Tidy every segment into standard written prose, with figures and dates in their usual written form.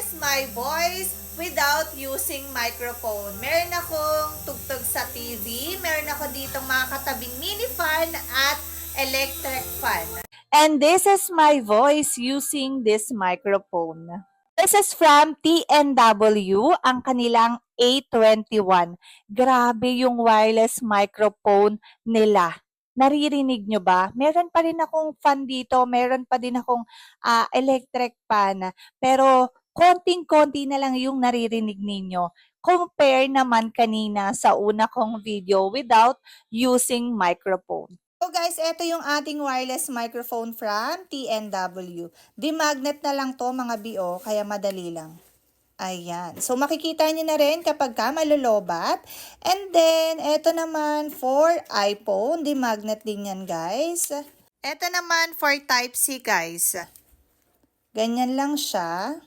is my voice without using microphone. Meron akong tugtog sa TV, meron ako ditong mga katabing mini fan at electric fan. And this is my voice using this microphone. This is from TNW, ang kanilang A21. Grabe yung wireless microphone nila. Naririnig nyo ba? Meron pa rin akong fan dito, meron pa din akong electric fan. Pero konting-konti na lang yung naririnig ninyo. Compare naman kanina sa una kong video without using microphone. So guys, ito yung ating wireless microphone from TNW. Di-magnet na lang to mga BO, kaya madali lang. Ayan. So, makikita niyo na rin kapag ka malulobat. And then, ito naman for iPhone. Di-magnet din yan, guys. Ito naman for Type-C, guys. Ganyan lang siya.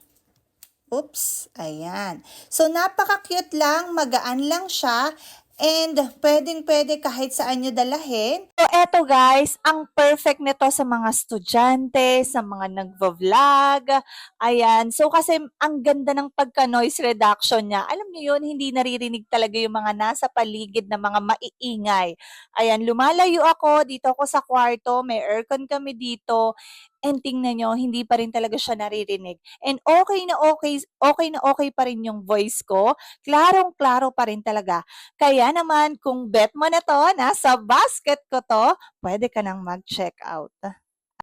Oops. Ayan. So, napaka-cute lang. Magaan lang siya. And pwedeng-pwede kahit saan nyo dalahin. So, eto guys, ang perfect nito sa mga estudyante, sa mga nagvo-vlog. Ayan. So, kasi ang ganda ng pagka-noise reduction niya. Alam niyo yun, hindi naririnig talaga yung mga nasa paligid na mga maiingay. Ayan, lumalayo ako. Dito ako sa kwarto. May aircon kami dito. And tingnan nyo, hindi pa rin talaga siya naririnig. And okay na okay pa rin yung voice ko. Klarong-klaro pa rin talaga. Kaya naman, kung bet mo na to, nasa basket ko to, pwede ka nang mag-check out.